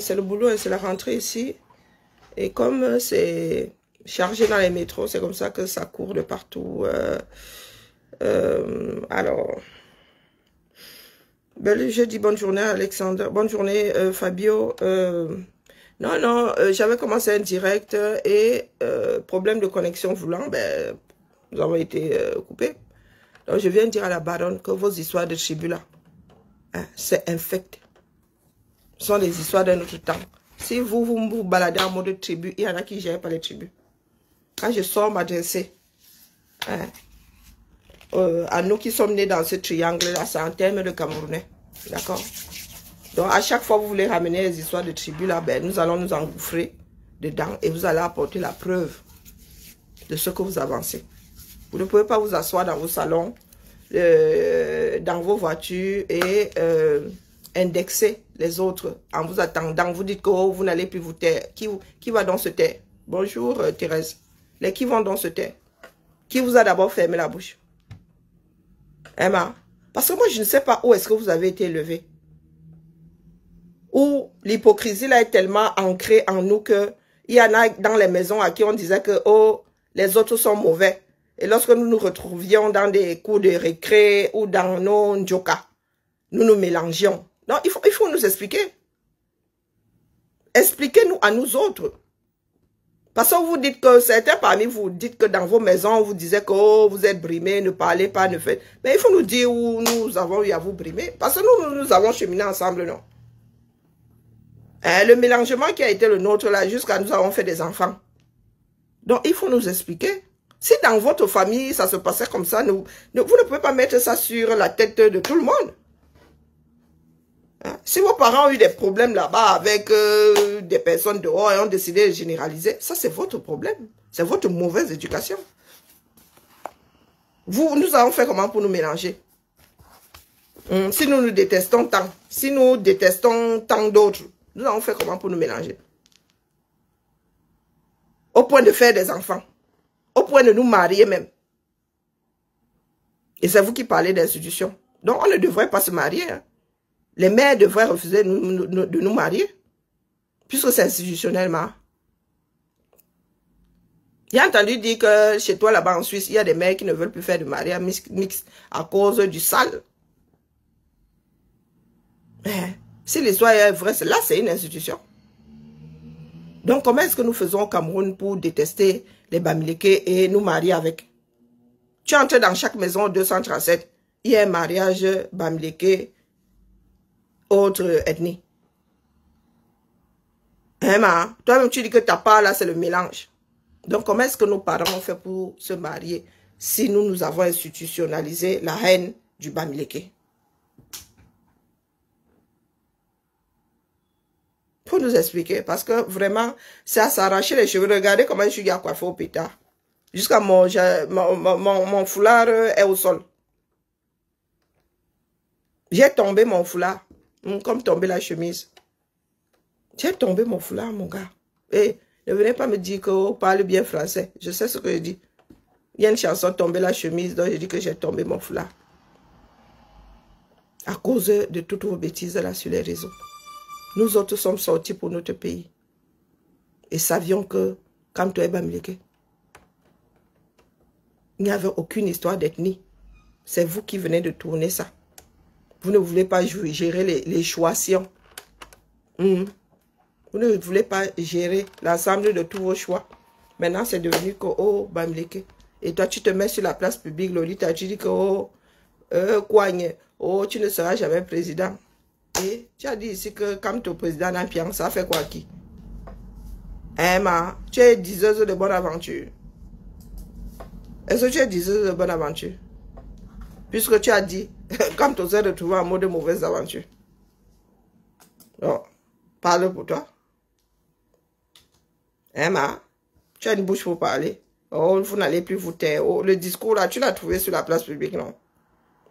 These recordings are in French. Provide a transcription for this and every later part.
C'est le boulot et c'est la rentrée ici. Et comme c'est chargé dans les métros, c'est comme ça que ça court de partout. Alors, je dis bonne journée Alexandre, bonne journée Fabio. Non, non, j'avais commencé un direct et problème de connexion voulant, nous avons été coupés. Donc je viens dire à la baronne que vos histoires de tribu là, hein, c'est infect. Ce sont des histoires d'un autre temps. Si vous baladez en mode tribu, il y en a qui ne gèrent pas les tribus. Quand je sors m'adresser à nous qui sommes nés dans ce triangle-là, c'est en termes de Camerounais. D'accord? Donc, à chaque fois que vous voulez ramener les histoires de tribus, là, nous allons nous engouffrer dedans et vous allez apporter la preuve de ce que vous avancez. Vous ne pouvez pas vous asseoir dans vos salons, dans vos voitures et indexer les autres en vous attendant. Vous dites que oh, vous n'allez plus vous taire. Qui va donc se taire? Bonjour Thérèse. Les qui vont donc se taire? Qui vous a d'abord fermé la bouche? Emma? Parce que moi, je ne sais pas où est-ce que vous avez été élevé. Où l'hypocrisie là est tellement ancrée en nous que il y en a dans les maisons à qui on disait que oh, les autres sont mauvais. Et lorsque nous nous retrouvions dans des cours de récré ou dans nos njoka, nous nous mélangions. Non, il faut nous expliquer. Expliquez-nous à nous autres. Parce que vous dites que certains parmi vous dites que dans vos maisons, vous disiez que oh, vous êtes brimés, ne parlez pas, ne faites. Mais il faut nous dire où nous avons eu à vous brimer. Parce que nous avons cheminé ensemble, non? Le mélangement qui a été le nôtre là, jusqu'à nous avons fait des enfants. Donc, il faut nous expliquer. Si dans votre famille, ça se passait comme ça, vous ne pouvez pas mettre ça sur la tête de tout le monde. Hein? Si vos parents ont eu des problèmes là-bas avec des personnes dehors et ont décidé de généraliser, ça c'est votre problème. C'est votre mauvaise éducation. Nous avons fait comment pour nous mélanger? Si nous nous détestons tant, si nous détestons tant d'autres, nous avons fait comment pour nous mélanger? Au point de faire des enfants. Au point de nous marier même. Et c'est vous qui parlez d'institution. Donc on ne devrait pas se marier. Hein. Les mères devraient refuser de nous marier. Puisque c'est institutionnellement. J'ai entendu dire que chez toi là-bas en Suisse, il y a des mères qui ne veulent plus faire de mariage mixte à cause du sale. Mais si l'histoire est vraie, là c'est une institution. Donc comment est-ce que nous faisons au Cameroun pour détester les Bamileke et nous marier avec? Tu entres dans chaque maison 237, il y a un mariage Bamileke, autre ethnie. Hein, toi-même tu dis que ta part là c'est le mélange. Donc comment est-ce que nos parents ont fait pour se marier si nous avons institutionnalisé la haine du Bamileke? Pour nous expliquer, parce que vraiment, c'est à s'arracher les cheveux. Regardez comment je suis à coiffer au pétard. Jusqu'à mon foulard est au sol. J'ai tombé mon foulard, comme tomber la chemise. J'ai tombé mon foulard, mon gars. Et ne venez pas me dire que vous parlez bien français. Je sais ce que je dis. Il y a une chanson, tomber la chemise, donc je dis que j'ai tombé mon foulard. À cause de toutes vos bêtises là sur les réseaux. Nous autres sommes sortis pour notre pays. Et savions que, comme toi et Bamileke, il n'y avait aucune histoire d'ethnie. C'est vous qui venez de tourner ça. Vous ne voulez pas gérer les choisitions. Vous ne voulez pas gérer l'ensemble de tous vos choix. Maintenant, c'est devenu que, oh, Bamileke. Et toi, tu te mets sur la place publique, Lolita, tu dis que, oh, Kouagne, oh, tu ne seras jamais président. Et tu as dit ici que comme ton président d'Ampiang, ça fait quoi qui? Emma, tu es diseuse de bonne aventure. Est-ce que tu es diseuse de bonne aventure? Puisque tu as dit, comme tu osais retrouver un mot de mauvaise aventure. Donc, parle pour toi. Emma, tu as une bouche pour parler. Oh, vous n'allez plus vous taire. Oh, le discours là, tu l'as trouvé sur la place publique, non?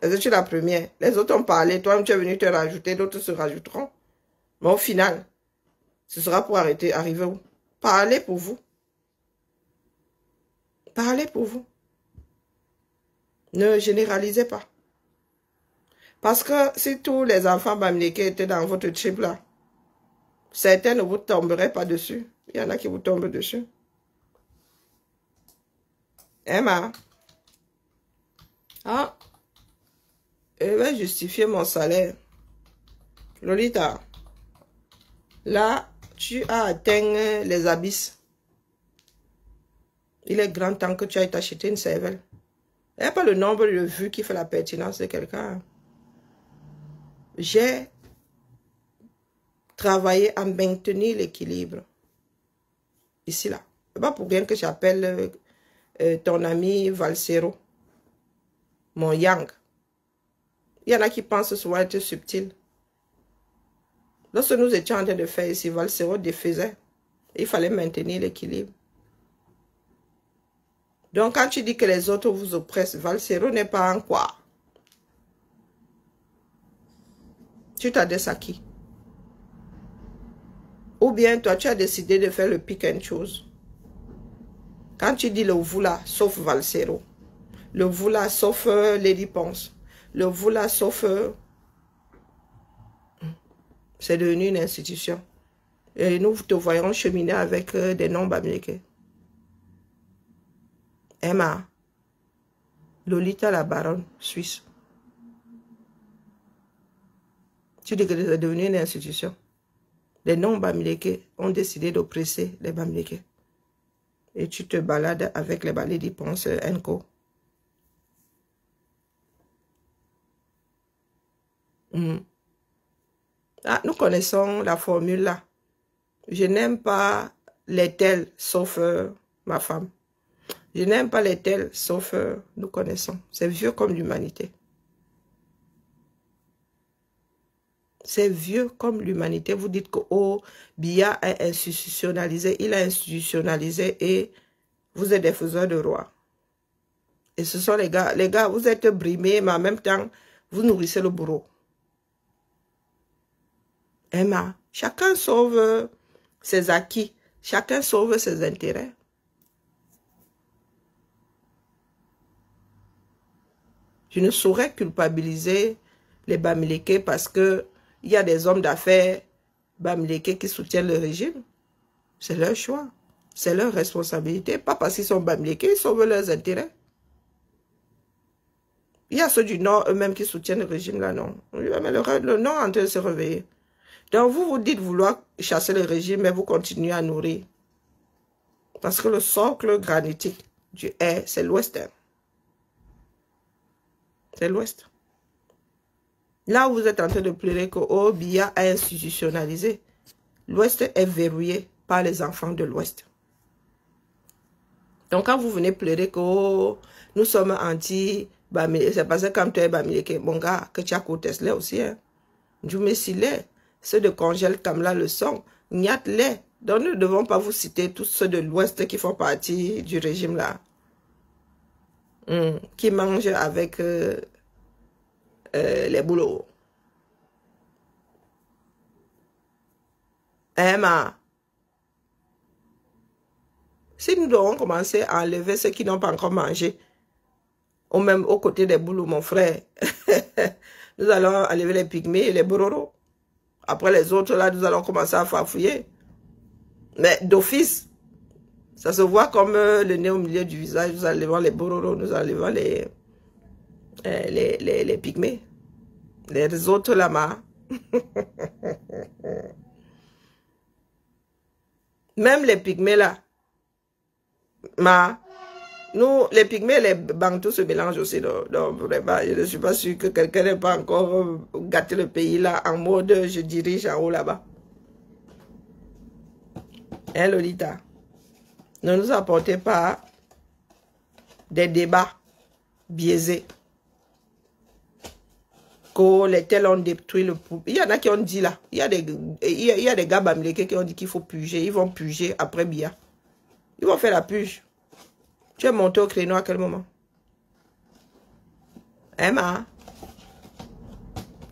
Est-ce que tu es la première? Les autres ont parlé, toi-même tu es venu te rajouter, d'autres se rajouteront. Mais au final, ce sera pour arriver où? Parlez pour vous. Parlez pour vous. Ne généralisez pas. Parce que si tous les enfants bamileke étaient dans votre trip là, certains ne vous tomberaient pas dessus. Il y en a qui vous tombent dessus. Emma. Ah. Je vais justifier mon salaire. Lolita. Là, tu as atteint les abysses. Il est grand temps que tu ailles t'acheter une cervelle. Il n'y a pas le nombre de vues qui fait la pertinence de quelqu'un. J'ai travaillé à maintenir l'équilibre. Ici, là. Ce n'est pas pour rien que j'appelle ton ami Valsero. Mon yang. Il y en a qui pensent souvent être subtil. Lorsque nous étions en train de faire ici, Valsero défaisait. Il fallait maintenir l'équilibre. Donc, quand tu dis que les autres vous oppressent, Valsero n'est pas en quoi. Tu t'adresses à qui? Ou bien toi, tu as décidé de faire le pick and choose. Quand tu dis le vous là, sauf Valsero. Le vous là, sauf Lady Ponce. Le vous là, sauf... c'est devenu une institution. Et nous te voyons cheminer avec des noms bamileke. Emma. Lolita la baronne suisse. Tu dis que c'est devenu une institution. Les noms bamileke ont décidé d'oppresser les bamileke. Et tu te balades avec les balais d'Iponce Co. Ah, nous connaissons la formule là. Je n'aime pas les tels sauf ma femme. Je n'aime pas les tels sauf nous connaissons. C'est vieux comme l'humanité. C'est vieux comme l'humanité. Vous dites que oh, Biya a institutionnalisé. Il a institutionnalisé et vous êtes des faiseurs de rois. Et ce sont les gars. Les gars, vous êtes brimés, mais en même temps, vous nourrissez le bourreau. Emma, chacun sauve ses acquis. Chacun sauve ses intérêts. Je ne saurais culpabiliser les Bamileke parce que il y a des hommes d'affaires Bamileke qui soutiennent le régime. C'est leur choix. C'est leur responsabilité. Pas parce qu'ils sont Bamileke, ils sauvent leurs intérêts. Il y a ceux du Nord eux-mêmes qui soutiennent le régime là, non. Mais le Nord est en train de se réveiller. Donc vous vous dites vouloir chasser le régime, mais vous continuez à nourrir. Parce que le socle granitique du air, c'est l'Ouest. C'est l'Ouest. Là où vous êtes en train de pleurer que oh, Biya a institutionnalisé, l'Ouest est verrouillé par les enfants de l'Ouest. Donc quand vous venez pleurer que oh, nous sommes anti-Bamileke, c'est parce que quand tu es Bamileke, mon gars, que tu as côté là aussi. Hein. Je me suis là. Ceux de Congèle comme là le sont. Niat-les. Donc nous ne devons pas vous citer tous ceux de l'Ouest qui font partie du régime là. Qui mangent avec les boulots. Emma. Si nous devons commencer à enlever ceux qui n'ont pas encore mangé, ou même aux côtés des boulots, mon frère, nous allons enlever les pygmées et les bororos. Après les autres, là, nous allons commencer à farfouiller. Mais d'office, ça se voit comme le nez au milieu du visage. Nous enlevons les bororos, nous enlevons les pygmées. Les autres là-bas. Même les pygmées là. Nous, les pygmées et les bantous se mélangent aussi. Donc, vraiment, je ne suis pas sûr que quelqu'un n'ait pas encore gâté le pays là en mode je dirige en haut là-bas. Hein, Lolita? Ne nous apportez pas des débats biaisés. Que les tels ont détruit le pouvoir. Il y en a qui ont dit là. Il y a des gars bamileke qui ont dit qu'il faut puger. Ils vont puger après Biya. Ils vont faire la puge. Tu es monté au créneau à quel moment? Emma?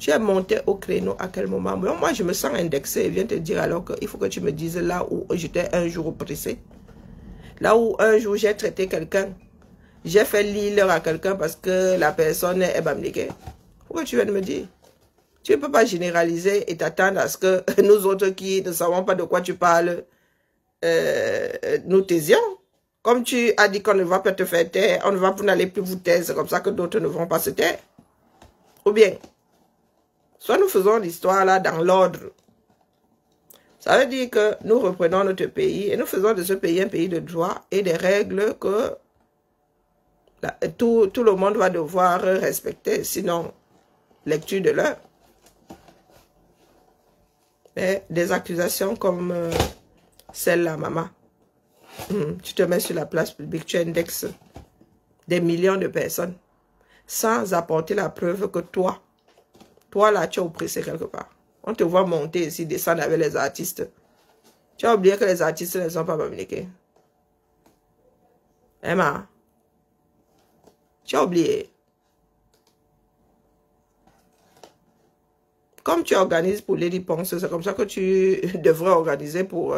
Tu es monté au créneau à quel moment? Moi, je me sens indexé. Je viens te dire alors qu'il faut que tu me dises là où j'étais un jour oppressé. Là où un jour j'ai traité quelqu'un. J'ai fait l'île à quelqu'un parce que la personne est bamileke. Pourquoi tu viens de me dire? Tu ne peux pas généraliser et t'attendre à ce que nous autres qui ne savons pas de quoi tu parles, nous taisions. Comme tu as dit qu'on ne va pas te faire taire, on ne va pas n'aller plus vous taire, c'est comme ça que d'autres ne vont pas se taire. Ou bien, soit nous faisons l'histoire là dans l'ordre. Ça veut dire que nous reprenons notre pays et nous faisons de ce pays un pays de droit et des règles que tout le monde va devoir respecter, sinon lecture de l'heure. Mais des accusations comme celle-là, maman. Tu te mets sur la place publique, tu indexes des millions de personnes sans apporter la preuve que toi là, tu as oppressé quelque part. On te voit monter ici, descendre avec les artistes. Tu as oublié que les artistes ne sont pas communiqués. Emma, tu as oublié. Comme tu organises pour Lady Ponce, c'est comme ça que tu devrais organiser pour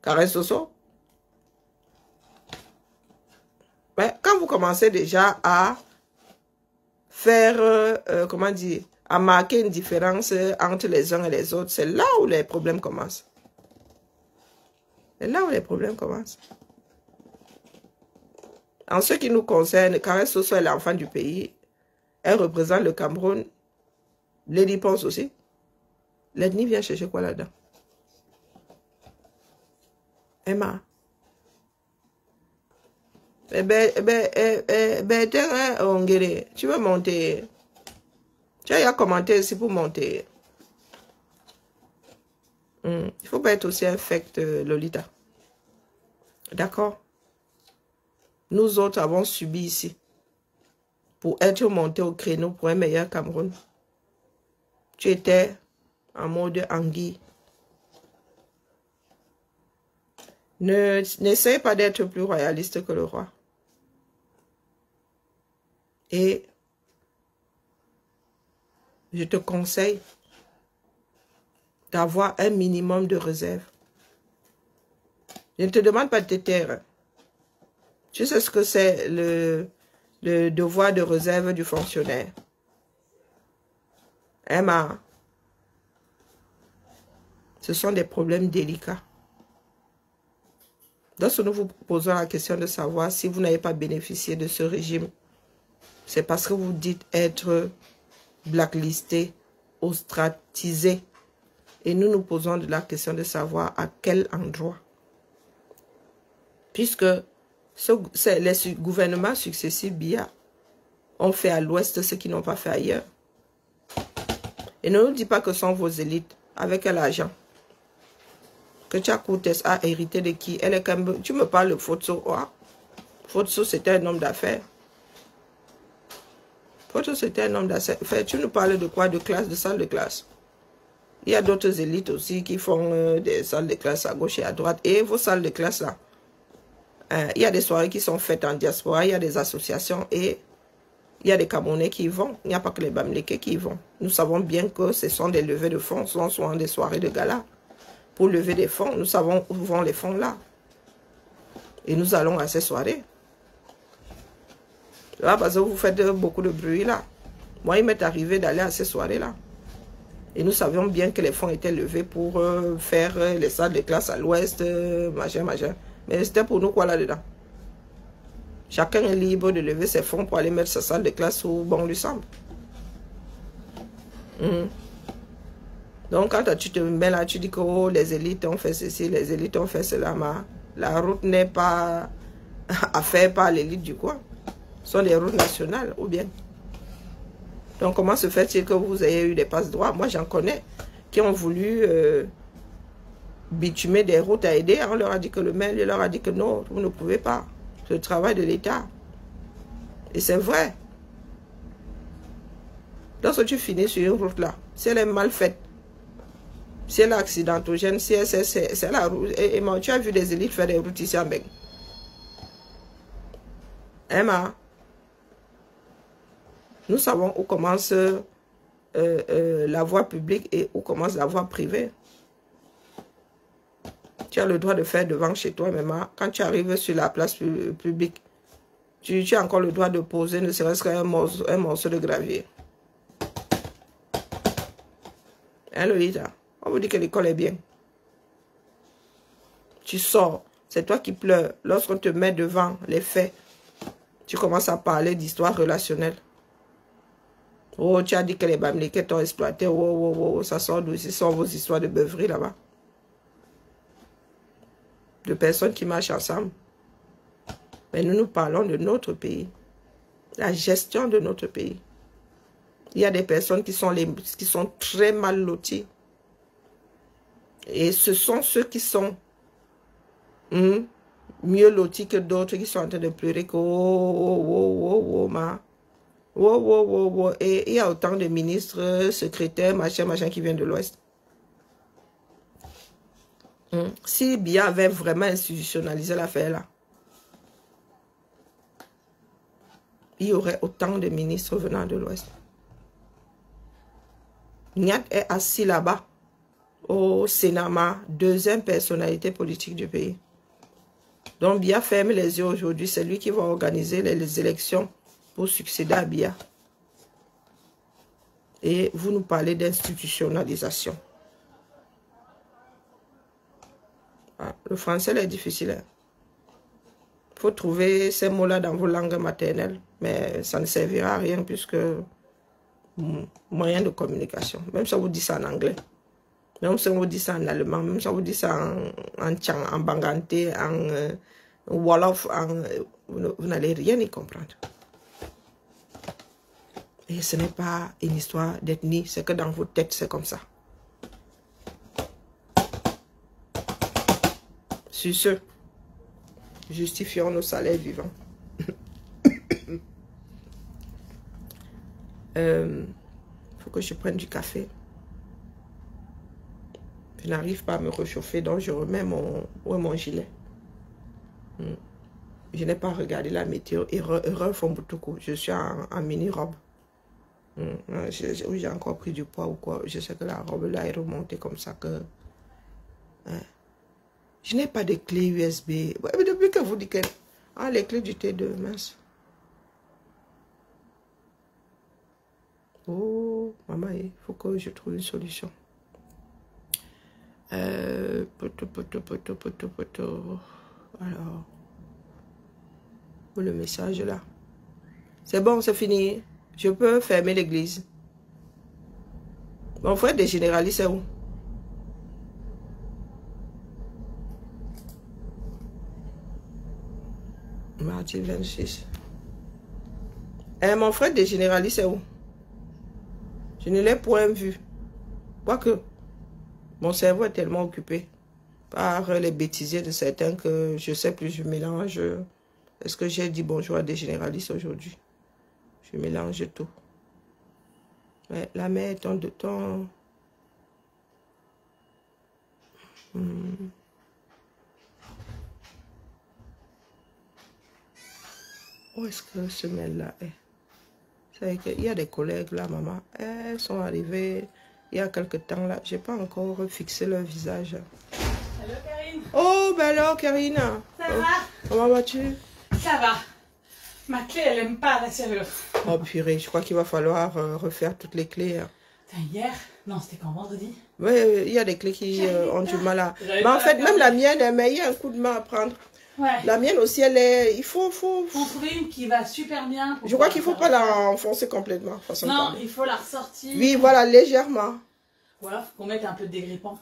Karen Soso. Mais quand vous commencez déjà à faire, comment dire, à marquer une différence entre les uns et les autres, c'est là où les problèmes commencent. C'est là où les problèmes commencent. En ce qui nous concerne, Karen Soso est l'enfant du pays. Elle représente le Cameroun. Lady Ponce aussi. L'ethnie vient chercher quoi là-dedans? Emma. Tu veux monter. Tu as commenté ici pour monter. Il ne faut pas être aussi infect, Lolita. D'accord? Nous autres avons subi ici pour être montés au créneau pour un meilleur Cameroun. Tu étais en mode anguille. N'essaye pas d'être plus royaliste que le roi. Et je te conseille d'avoir un minimum de réserve. Je ne te demande pas de te taire. Tu sais ce que c'est le devoir de réserve du fonctionnaire. Emma, ce sont des problèmes délicats. Lorsque nous vous posons la question de savoir si vous n'avez pas bénéficié de ce régime, c'est parce que vous dites être blacklisté, ostracisé. Et nous nous posons la question de savoir à quel endroit. Puisque les gouvernements successifs BIA ont fait à l'ouest ce qu'ils n'ont pas fait ailleurs. Et ne nous dis pas que ce sont vos élites. Avec quel argent? Que Tchakoutes a hérité de qui? Elle est comme... Tu me parles de Fotso. Oh. Fotso, c'était un homme d'affaires. Fotso, c'était un homme d'affaires. Tu nous parles de quoi? De classe, de salle de classe. Il y a d'autres élites aussi qui font des salles de classe à gauche et à droite. Et vos salles de classe là, il y a des soirées qui sont faites en diaspora, il y a des associations et il y a des Camerounais qui y vont. Il n'y a pas que les Bamileke qui y vont. Nous savons bien que ce sont des levées de fonds, ce sont souvent des soirées de gala. Pour lever des fonds, nous savons où vont les fonds là. Et nous allons à ces soirées. Là, parce que vous faites beaucoup de bruit là. Moi, il m'est arrivé d'aller à ces soirées là. Et nous savions bien que les fonds étaient levés pour faire les salles de classe à l'ouest, machin. Mais c'était pour nous quoi là-dedans? Chacun est libre de lever ses fonds pour aller mettre sa salle de classe où bon lui semble. Donc quand tu te mets là, tu dis que oh, les élites ont fait ceci, les élites ont fait cela. Mais la route n'est pas à faire par l'élite du coin. Ce sont des routes nationales ou bien. Donc comment se fait-il que vous ayez eu des passe-droits? Moi j'en connais qui ont voulu bitumer des routes à aider. On leur a dit que le maire leur a dit que non, vous ne pouvez pas. C'est le travail de l'État. Et c'est vrai. Lorsque tu finis sur une route là, si elle est mal faite, si elle est accidentogène, si c'est la route. Et tu as vu des élites faire des routes ici en Beng. Emma, nous savons où commence la voie publique et où commence la voie privée. Tu as le droit de faire devant chez toi, mais quand tu arrives sur la place publique, tu as encore le droit de poser ne serait-ce qu'un morceau de gravier. Hein, Lolita? On vous dit que l'école est bien. Tu sors. C'est toi qui pleures. Lorsqu'on te met devant les faits, tu commences à parler d'histoire relationnelle. Oh, tu as dit que les Bamileke t'ont exploité. Oh, oh, oh, oh, ça sort d'où? Ce sont vos histoires de beuverie là-bas. De personnes qui marchent ensemble. Mais nous parlons de notre pays. La gestion de notre pays. Il y a des personnes qui sont très mal loties. Et ce sont ceux qui sont mieux lotis que d'autres qui sont en train de pleurer que Et il y a autant de ministres, secrétaires, machin qui viennent de l'Ouest. Si Biya avait vraiment institutionnalisé l'affaire là, il y aurait autant de ministres venant de l'Ouest. Nyat est assis là-bas au Sénat, deuxième personnalité politique du pays. Donc Biya ferme les yeux aujourd'hui. C'est lui qui va organiser les élections pour succéder à Biya. Et vous nous parlez d'institutionnalisation. Ah, le français est difficile. Il faut trouver ces mots-là dans vos langues maternelles. Mais ça ne servira à rien puisque moyen de communication. Même si on vous dit ça en anglais. Même si on vous dit ça en allemand. Même si on vous dit ça en tchang, en banganté, en wolof. Vous n'allez rien y comprendre. Et ce n'est pas une histoire d'ethnie. C'est que dans vos têtes, c'est comme ça. Sur ce, justifions nos salaires vivants. Faut que je prenne du café. Je n'arrive pas à me réchauffer, donc je remets mon gilet. Je n'ai pas regardé la météo. Erreur Fombutuku. Je suis en mini-robe. J'ai encore pris du poids ou quoi. Je sais que la robe là est remontée comme ça que... Je n'ai pas de clé USB. Ouais, mais depuis que vous dites que... Ah, les clés du T2, mince. Oh, maman, il faut que je trouve une solution. Alors, le message là. C'est bon, c'est fini. Je peux fermer l'église. Mon frère des généralistes, c'est où? Mardi 26. Mon frère des généralistes, c'est où? Je ne l'ai point vu. Quoique, mon cerveau est tellement occupé par les bêtisiers de certains que je sais plus, je mélange. Est-ce que j'ai dit bonjour à des généralistes aujourd'hui? Je mélange tout. Ouais, la mère, ton... Où est-ce que ce mail-là est? C'est qu'il y a des collègues là, maman. Elles sont arrivées il y a quelque temps là. Je n'ai pas encore fixé leur visage. Allô, Karine? Oh, ben alors, Karine. Ça va? Comment vas-tu? Ça va. Ma clé, elle aime pas la serrure. Oh purée, je crois qu'il va falloir refaire toutes les clés. Hier? Non, c'était quand, vendredi? Oui, il y a des clés qui ont du mal à... Mais en fait, même la mienne, mais il y a un coup de main à prendre. Ouais. La mienne aussi, elle est... Il faut... On trouve une qui va super bien. Je crois qu'il ne faut pas la enfoncer complètement. Façon non, de il faut la ressortir. oui, voilà, légèrement. Voilà, faut qu'on mette un peu de dégrippant.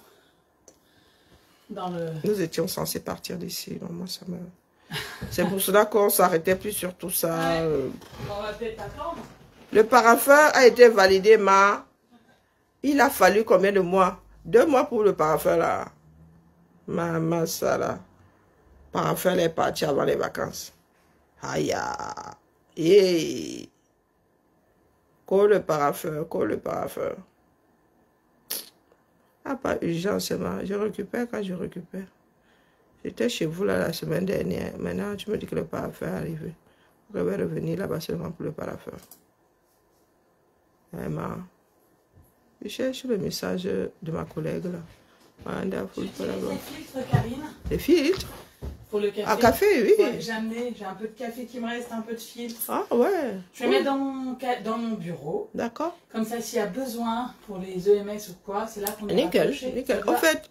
Dans le... Nous étions censés partir d'ici. Moi, ça me... C'est pour cela qu'on s'arrêtait plus sur tout ça. Ouais. On va peut-être attendre. Le paraffin a été validé, mais il a fallu combien de mois? 2 mois pour le paraffin, là. Maman, ça, là. Paraffin est parti avant les vacances. Aïe, aïe. Colle le paraffin, colle le paraffin. Ah, pas urgentement. Je récupère quand je récupère. J'étais chez vous là la semaine dernière. Maintenant, tu me dis que le paraffin est arrivé. Je vais revenir là-bas seulement pour le paraffin. Vraiment. Je cherche le message de ma collègue là. J'utilise les filtres, Karine. Les filtres? Pour le café. Ah, café, oui. Ouais, j'ai un peu de café qui me reste, un peu de filtre. Ah, ouais. Je vais mettre dans mon bureau. D'accord. Comme ça, s'il y a besoin pour les EMS ou quoi, c'est là qu'on est Nickel, rapproché. nickel. En fait,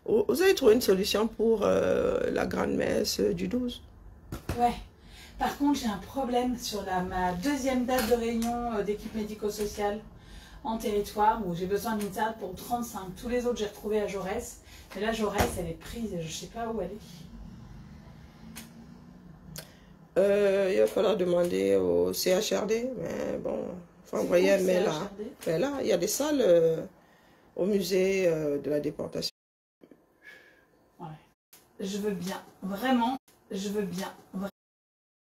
vous avez trouvé une solution pour la grande messe du 12. Ouais. Par contre, j'ai un problème sur ma deuxième date de réunion d'équipe médico-sociale en territoire où j'ai besoin d'une salle pour 35. Tous les autres, j'ai retrouvé à Jaurès. Mais là, Jaurès, elle est prise et je ne sais pas où elle est. Il va falloir demander au CHRD, mais bon, il faut envoyer un mail là. Mais là, il y a des salles au musée de la déportation. Ouais. Je veux bien, vraiment, je veux bien.